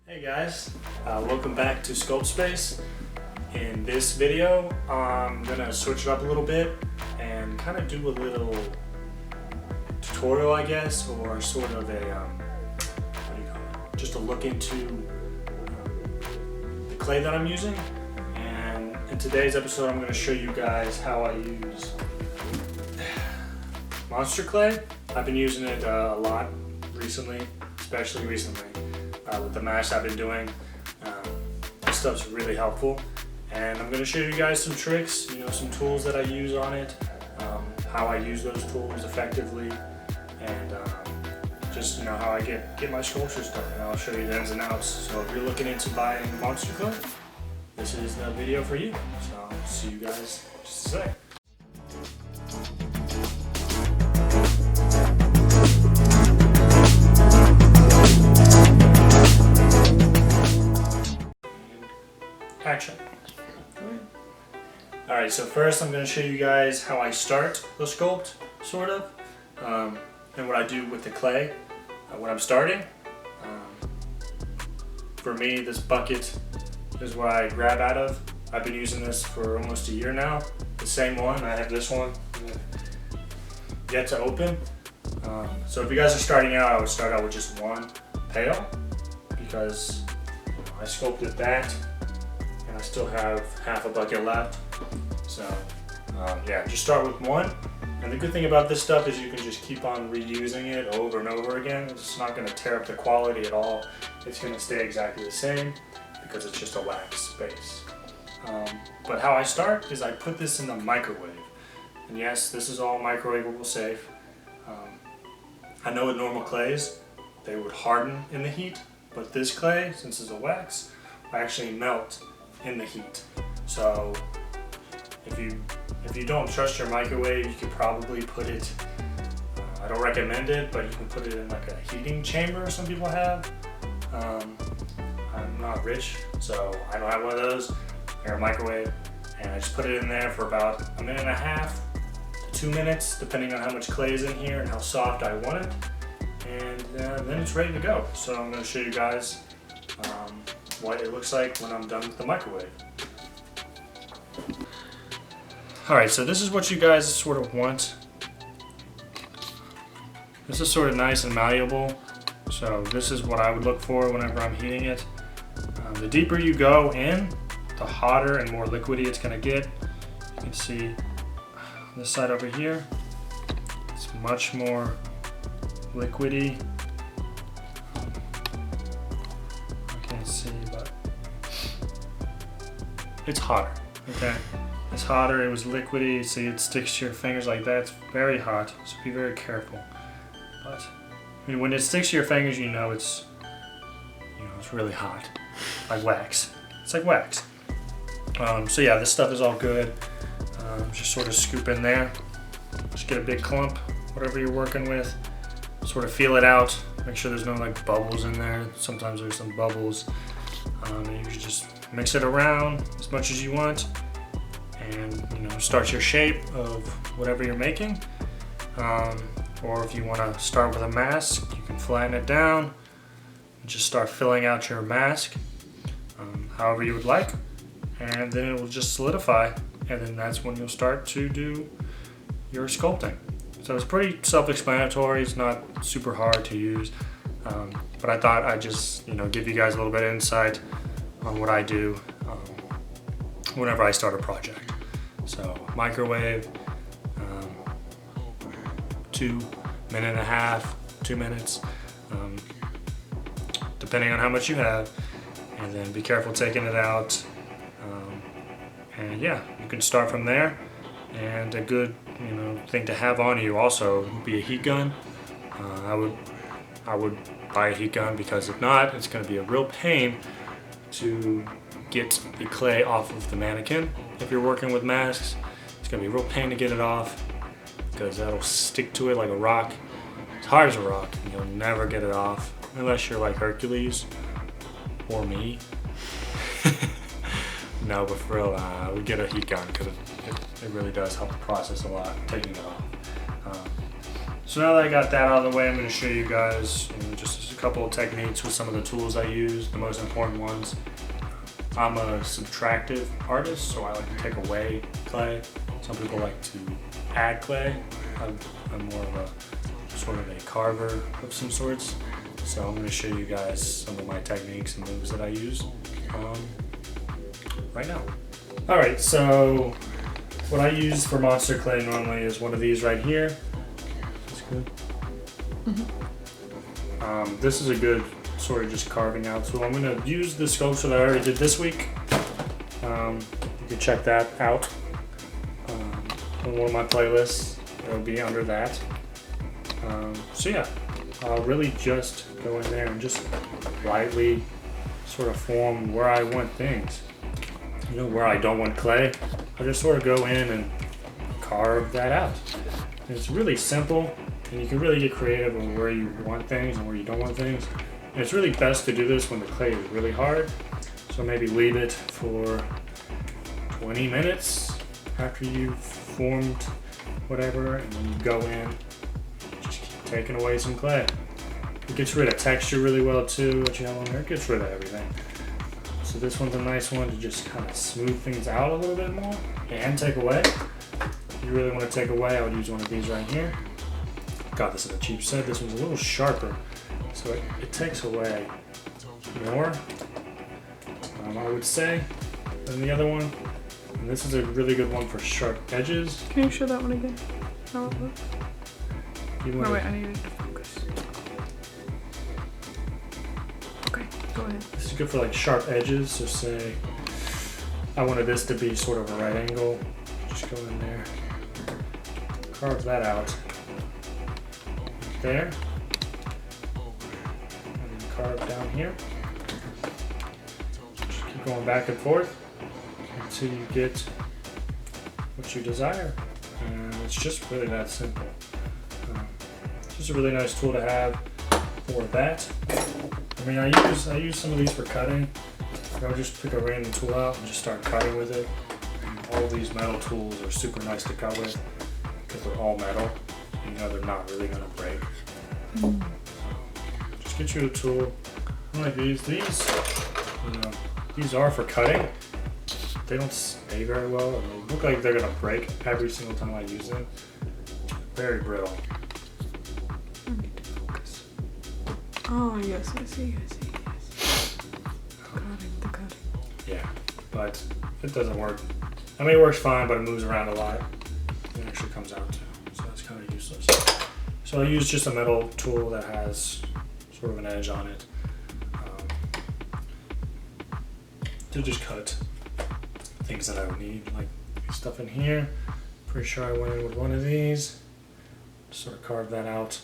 Hey guys, welcome back to Sculpt Space. In this video, I'm gonna switch it up a little bit and kind of do a little tutorial, I guess, or sort of a, what do you call it? Just a look into the clay that I'm using. And in today's episode, I'm gonna show you guys how I use monster clay. I've been using it a lot recently, especially recently. With the mash I've been doing, this stuff's really helpful, and I'm going to show you guys some tricks, some tools that I use on it, how I use those tools effectively, and just how I get my sculptures done. And I'll show you the ins and outs. So if you're looking into buying monster clay, this is the video for you. So I'll see you guys in just a sec. Action. Alright, so first I'm going to show you guys how I start the sculpt, sort of, and what I do with the clay when I'm starting. For me, this bucket is what I grab out of. I've been using this for almost a year now. The same one. I have this one yet to open. So if you guys are starting out, I would start out with just one pail, because I sculpted that. I still have half a bucket left, so yeah, just start with one. And the good thing about this stuff is you can just keep on reusing it over and over again. It's not going to tear up the quality at all. It's going to stay exactly the same because it's just a wax base. But how I start is I put this in the microwave, and yes, this is all microwavable safe. I know with normal clays they would harden in the heat, but this clay, since it's a wax, will actually melt in the heat. So if you don't trust your microwave, you could probably put it, I don't recommend it, but you can put it in like a heating chamber some people have. I'm not rich, so I don't have one of those. I got a microwave, and I just put it in there for about 1.5 minutes to 2 minutes, depending on how much clay is in here and how soft I want it, and then it's ready to go. So I'm going to show you guys what it looks like when I'm done with the microwave. Alright, so this is what you guys sort of want. This is sort of nice and malleable, so this is what I would look for whenever I'm heating it. The deeper you go in, the hotter and more liquidy it's going to get. You can see this side over here, it's much more liquidy. See, but it's hotter, okay? It's hotter, it was liquidy, see it sticks to your fingers like that. It's very hot, so be very careful. But when it sticks to your fingers, it's it's really hot, like wax. It's like wax. So yeah, this stuff is all good. Just sort of scoop in there, just get a big clump, whatever you're working with. Sort of feel it out, make sure there's no like bubbles in there. Sometimes there's some bubbles. And you can just mix it around as much as you want, and start your shape of whatever you're making. Or if you want to start with a mask, you can flatten it down and just start filling out your mask however you would like, and then it will just solidify, and then that's when you'll start to do your sculpting. So it's pretty self-explanatory. It's not super hard to use, but I thought I'd just give you guys a little bit of insight on what I do whenever I start a project. So microwave, 1.5 minutes, 2 minutes, depending on how much you have, and then be careful taking it out. And yeah, you can start from there. And a good thing to have on you also would be a heat gun. I would buy a heat gun, because if not, it's going to be a real pain to get the clay off of the mannequin. If you're working with masks, it's going to be a real pain to get it off, because that'll stick to it like a rock. It's hard as a rock, and you'll never get it off unless you're like Hercules or me. No, but for real, I would get a heat gun, because it really does help the process a lot, taking it off. So now that I got that out of the way, I'm going to show you guys just a couple of techniques with some of the tools I use, the most important ones. I'm a subtractive artist, so I like to take away clay. Some people like to add clay. I'm more of a sort of a carver of some sorts. So I'm going to show you guys some of my techniques and moves that I use right now. Alright, so what I use for monster clay normally is one of these right here. That's good. This is a good sort of just carving out tool. I'm going to use the sculpture that I already did this week. You can check that out on one of my playlists. It'll be under that. So yeah, I'll really just go in there and just lightly sort of form where I want things. You know, where I don't want clay, I just sort of go in and carve that out. And it's really simple, and you can really get creative on where you want things and where you don't want things. And it's really best to do this when the clay is really hard. So maybe leave it for 20 minutes after you've formed whatever, and then you go in, just keep taking away some clay. It gets rid of texture really well too, what you have on there. It gets rid of everything. So this one's a nice one to just kind of smooth things out a little bit more and take away. If you really want to take away, I would use one of these right here. Got this at a cheap set. This one's a little sharper, so it takes away more, I would say, than the other one. And this is a really good one for sharp edges. Can you show that one again? How it looks? Oh wait, I need it to focus. Okay, go ahead. This is good for like sharp edges. So say I wanted this to be sort of a right angle. Just go in there, carve that out there, and then carve down here. Just keep going back and forth until you get what you desire. And it's just really that simple. It's just a really nice tool to have for that. I mean, I use some of these for cutting. I'll just pick a random tool out and just start cutting with it. And all these metal tools are super nice to cut with because they're all metal. You know they're not really gonna break. Just get you a tool like these. These are for cutting. They don't stay very well, and they look like they're gonna break every single time I use them. Very brittle. I need to focus. Oh yes, I see. Yes. The cutting. Yeah, but it doesn't work. I mean, it works fine, but it moves around a lot. It actually comes out too, so that's kind of useless. So I use just a metal tool that has sort of an edge on it to just cut things that I would need, like stuff in here. Pretty sure I went in with one of these. Sort of carve that out.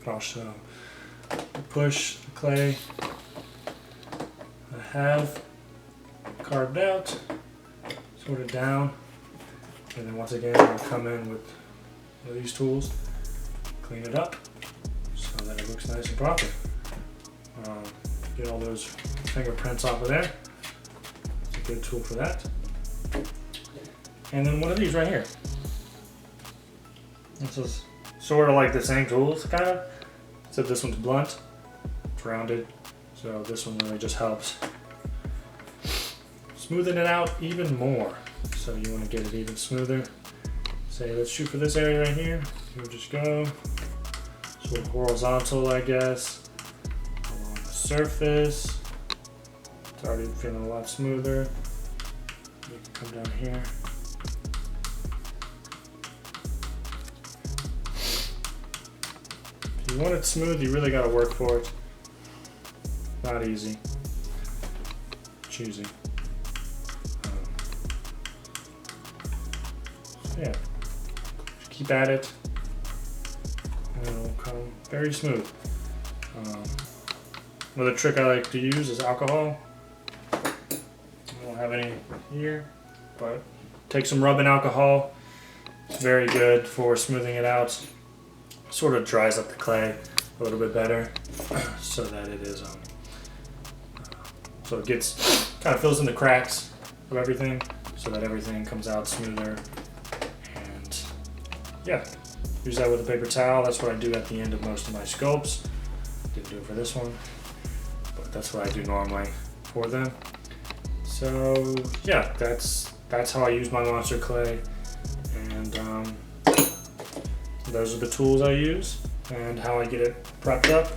But also push the clay I have carved out, sort of down, and then once again I'll come in with one of these tools, clean it up so that it looks nice and proper. Get all those fingerprints off of there. It's a good tool for that. And then one of these right here. This is sort of like the same tools, kind of, except this one's blunt, it's rounded, so this one really just helps smoothing it out even more. So you want to get it even smoother. Say, let's shoot for this area right here. You'll just go sort of horizontal, I guess, along the surface. It's already feeling a lot smoother. You can come down here. If you want it smooth, you really got to work for it. Not easy. Choosy. Yeah, just keep at it, and it'll come very smooth. Another trick I like to use is alcohol. I don't have any here, but take some rubbing alcohol. It's very good for smoothing it out. Sort of dries up the clay a little bit better, so that it is so it gets kind of fills in the cracks of everything, so that everything comes out smoother. Yeah, use that with a paper towel. That's what I do at the end of most of my sculpts. Get didn't do it for this one, but that's what I do normally for them. So yeah, that's how I use my monster clay, and those are the tools I use and how I get it prepped up.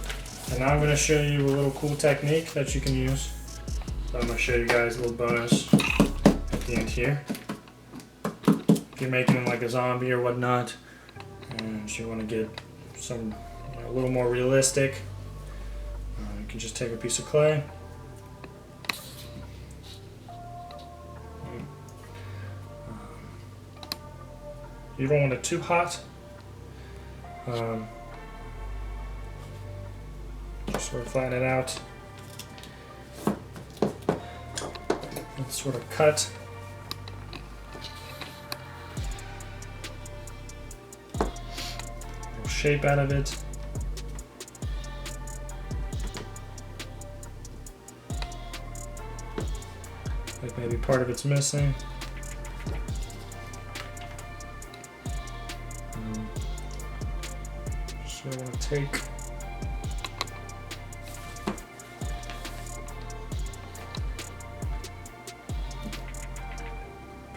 And now I'm going to show you a little cool technique that you can use. So I'm going to show you guys a little bonus at the end here. If you're making like a zombie or whatnot, and you want to get some a little more realistic, you can just take a piece of clay. You don't want it too hot. Just sort of flatten it out and sort of cut. A little shape out of it. Like maybe part of it's missing. So I'm going to take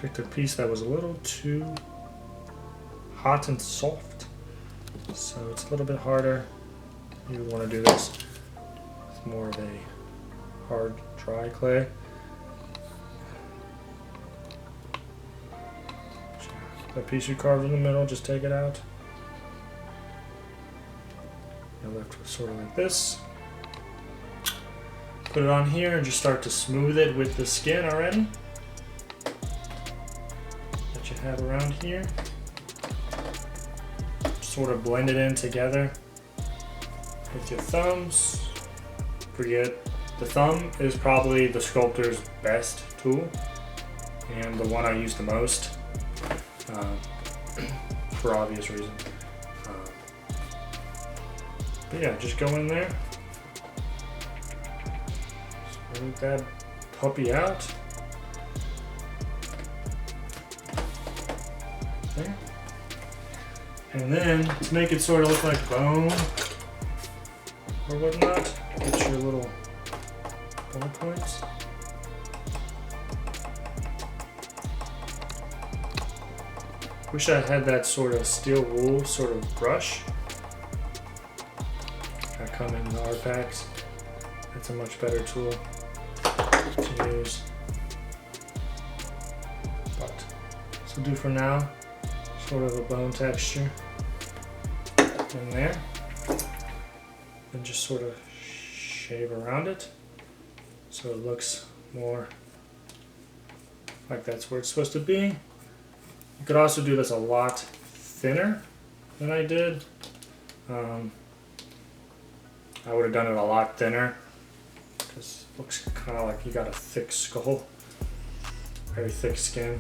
picked a piece that was a little too hot and soft, so it's a little bit harder. You would want to do this with more of a hard, dry clay. That piece you carved in the middle, just take it out. You're left with sort of like this. Put it on here and just start to smooth it with the skin already that you have around here. Sort of blend it in together with your thumbs. Forget, the thumb is probably the sculptor's best tool and the one I use the most, for obvious reasons. But yeah, just go in there, smooth that puppy out. There. And then to make it sort of look like bone or whatnot, get your little ball points. Wish I had that sort of steel wool sort of brush that come in the art packs. That's a much better tool to use. But this will do for now. Sort of a bone texture in there. And just sort of shave around it so it looks more like that's where it's supposed to be. You could also do this a lot thinner than I did. I would have done it a lot thinner because it looks kind of like you got a thick skull, very thick skin.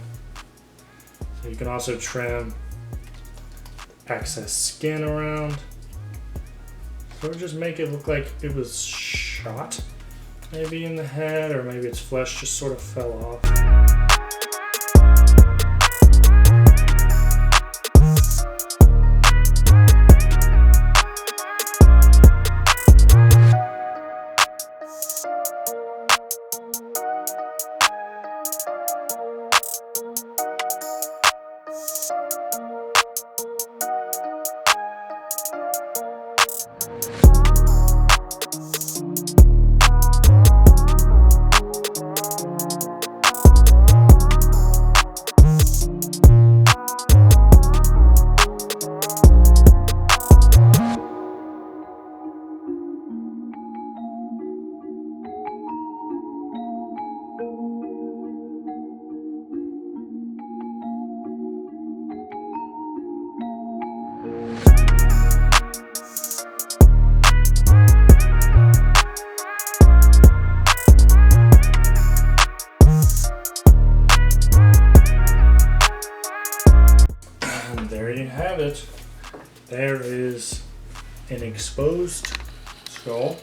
So you can also trim excess skin around. So just make it look like it was shot, maybe in the head, or maybe its flesh just sort of fell off. There you have it. There is an exposed skull.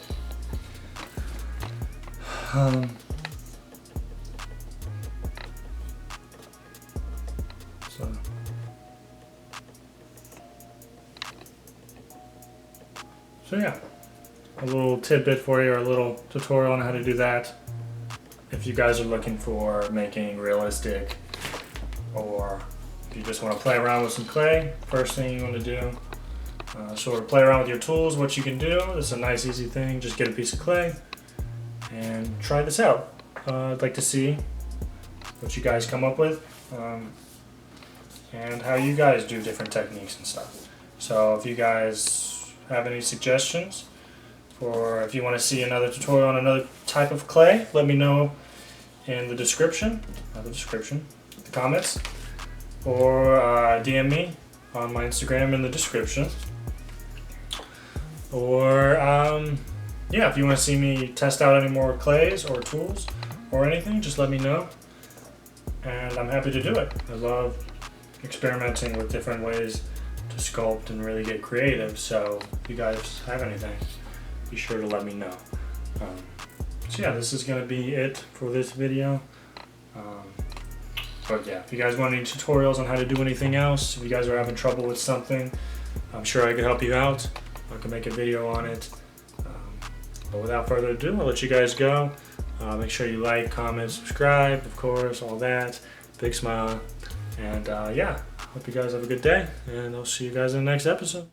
So yeah, a little little tidbit for you, or a little tutorial on how to do that. If you guys are looking for making realistic, or if you just want to play around with some clay, first thing you want to do, sort of play around with your tools. What you can do, this is a nice easy thing, just get a piece of clay and try this out. I'd like to see what you guys come up with, and how you guys do different techniques and stuff. So if you guys have any suggestions, or if you want to see another tutorial on another type of clay, let me know in the description, the comments, or DM me on my Instagram in the description. Or yeah, if you want to see me test out any more clays or tools or anything, just let me know, and I'm happy to do it. I love experimenting with different ways to sculpt and really get creative, so if you guys have anything, be sure to let me know. So yeah, this is going to be it for this video. But yeah, if you guys want any tutorials on how to do anything else, if you guys are having trouble with something, I'm sure I could help you out. I can make a video on it. But without further ado, I'll let you guys go. Make sure you like, comment, subscribe, of course, all that. Big smile. And yeah, hope you guys have a good day, and I'll see you guys in the next episode.